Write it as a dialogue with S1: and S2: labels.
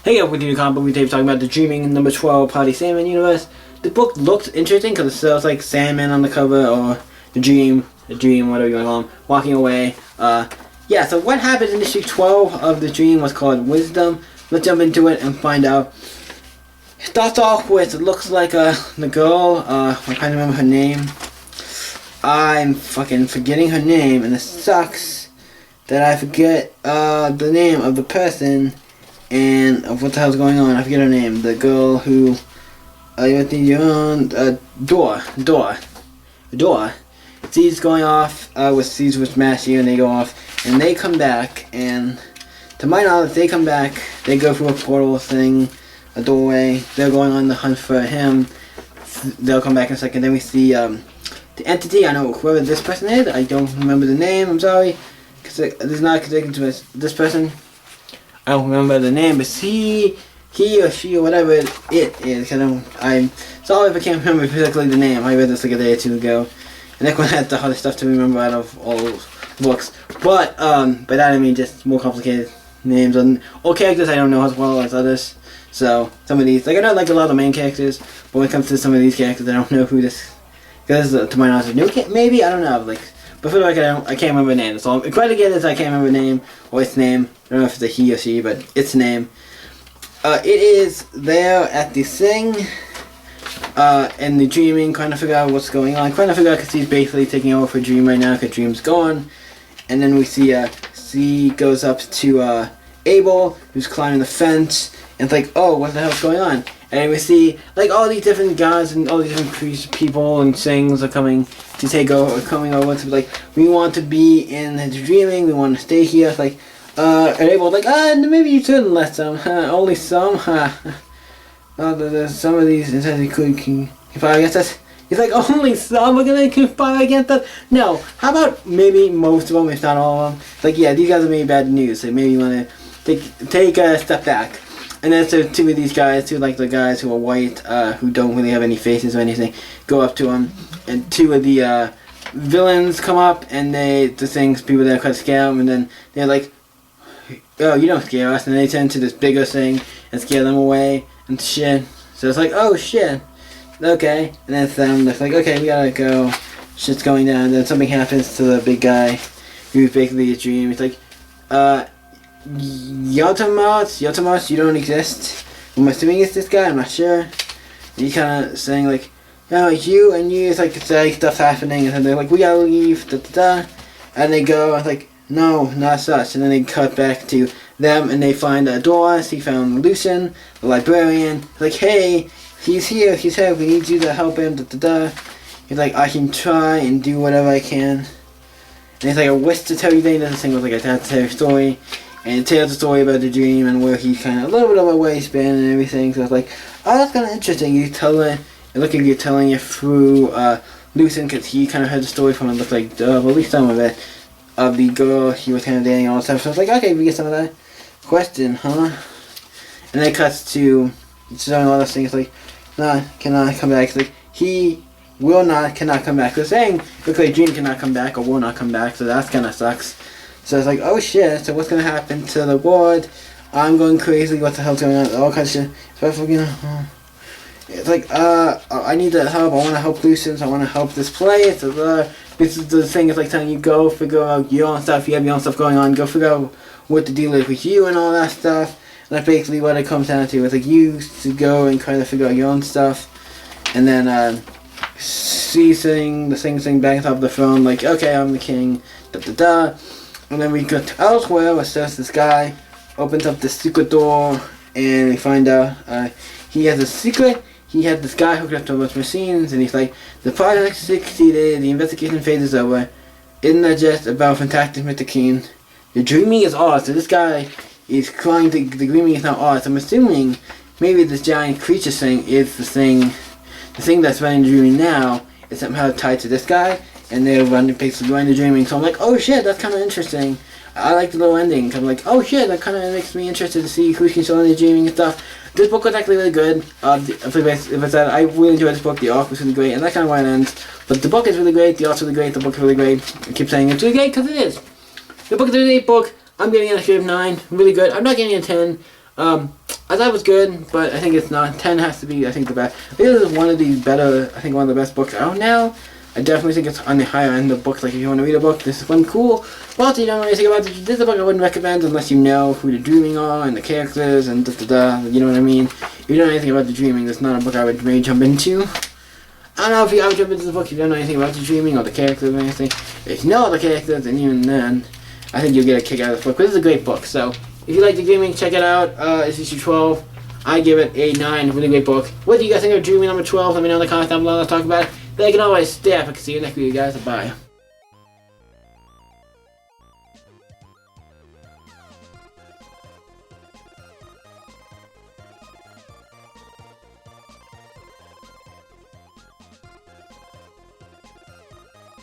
S1: Hey, up with you, comic book Dave talking about the Dreaming number 12 Party Sandman universe. The book looks interesting because it says like Sandman on the cover or the dream, whatever you want to call him, walking away. Yeah, so what happened in issue 12 of the dream was called Wisdom. Let's jump into it and find out. It starts off with, it looks like the girl, I can't remember her name. I'm fucking forgetting her name, and it sucks that I forget the name of the person and of what the hell's going on. I forget her name. The girl who Door. Seeds going off with Seeds with Mashy, and they go off, and they come back, and to my knowledge, they come back, they go through a portal thing, a doorway, they're going on the hunt for him, they'll come back in a second. Then we see the entity, I know whoever this person is, I don't remember the name, I'm sorry, because it's not connected to this person, I don't remember the name, but he or she or whatever it is, because I'm sorry if I can't remember particularly the name. I read this like a day or two ago, and that one had the hardest stuff to remember out of all books. But by that I mean just more complicated names or characters I don't know as well as others. So some of these, like I know like a lot of the main characters, but when it comes to some of these characters, I don't know who this. Because to my knowledge, new maybe I don't know. Like, but for like I can't remember the name. So I'm trying to get this. I can't remember the name or its name. I don't know if it's a he or she, but its name. It is there at the thing, and the dreaming, trying to figure out what's going on. Trying to figure out because he's basically taking over for Dream right now because Dream's gone. And then we see C goes up to Abel, who's climbing the fence, and it's like, oh, what the hell's going on? And we see like all these different guys and all these different people and things are coming to take over, coming over to be like, we want to be in the dreaming, we want to stay here. It's like, and Abel like, maybe you shouldn't let some, only some, there's some of these inside the can fight against us. He's like, only some are gonna fight against us? No, how about maybe most of them, if not all of them? It's like, yeah, these guys are maybe bad news, so maybe you want to take a step back. And then so two of these guys, two like the guys who are white, who don't really have any faces or anything, go up to him, and two of the villains come up, and people there quite scare them, and then they're like, oh, you don't scare us, and they turn to this bigger thing and scare them away and shit. So it's like, oh shit, okay, and then it's them. They're like, okay, we gotta go. Shit's going down. And then something happens to the big guy, who's basically a dream. He's like, Yotomos, you don't exist. I'm assuming it's this guy. I'm not sure. And he's kind of saying like, oh, you and you. It's like stuff's happening, and then they're like, we gotta leave. And they go. It's like, no, not such. And then they cut back to them, and they find Doris. He found Lucian, the librarian. Like, hey, he's here. He's here. We need you to help him. He's like, I can try and do whatever I can. And it's like a wish to tell you thing. This thing was like a tell story, and it tells the story about the dream and where he's kind of a little bit of a waistband and everything. So it's like, oh, that's kind of interesting. You tell it. It looked like you're telling it through Lucian, because he kind of heard the story from it. Looked like well, at least some of it. Of the girl he was kind of dating and all that stuff. So it's like, okay, we get some of that question, huh? And then it cuts to showing all those things like, nah, cannot come back. It's like, he cannot come back. So saying, looks like Dream cannot come back or will not come back, so that kind of sucks. So it's like, oh shit, so what's going to happen to the ward? I'm going crazy, what the hell's going on? All kinds of shit. So I fucking, it's like, I need that help. I want to help Lucian. I want to help this place. This is the thing. It's like telling you go figure out your own stuff. You have your own stuff going on. Go figure out what the deal is with you and all that stuff. And that's basically what it comes down to. It's like you to go and kind of figure out your own stuff, and then seizing the thing back on top of the throne. Like, okay, I'm the king. And then we go to elsewhere. Where there's this guy opens up the secret door, and we find out he has a secret. He had this guy hooked up to those machines, and he's like, the project succeeded, the investigation phase is over. Isn't that just about fantastic, Mr. Keen? The dreaming is ours, so this guy is trying to, the dreaming is not ours. I'm assuming maybe this giant creature thing is the thing that's running the dreaming now is somehow tied to this guy, and they're basically running the dreaming. So I'm like, oh shit, that's kind of interesting. I like the little ending. I'm like, oh shit, that kind of makes me interested to see who's controlling the dreaming and stuff. This book was actually really good. If I said, I really enjoyed this book. The art was really great, and that's kind of why it ends. But the book is really great. The art's really great. The book is really great. I keep saying it's really great because it is. The book is a really great book. I'm giving it a 9. Really good. I'm not giving it a 10. I thought it was good, but I think it's not. 10 has to be, I think, the best. I think this is one of the better, I think one of the best books out now. I definitely think it's on the higher end of books. Like, if you want to read a book, this is one cool. But also, you don't know anything about it. This is a book I wouldn't recommend unless you know who the Dreaming are and the characters and da-da-da. You know what I mean? If you don't know anything about the Dreaming, it's not a book I would really jump into. I don't know if you ever jump into the book if you don't know anything about the Dreaming or the characters or anything. If you know the characters, and even then, I think you'll get a kick out of this book. But this is a great book. So, if you like the Dreaming, check it out. It's issue 12. I give it a 9. Really great book. What do you guys think of Dreaming number 12? Let me know in the comments down below. Let's talk about it. But you can always stay up. I can see you next week, guys. Bye.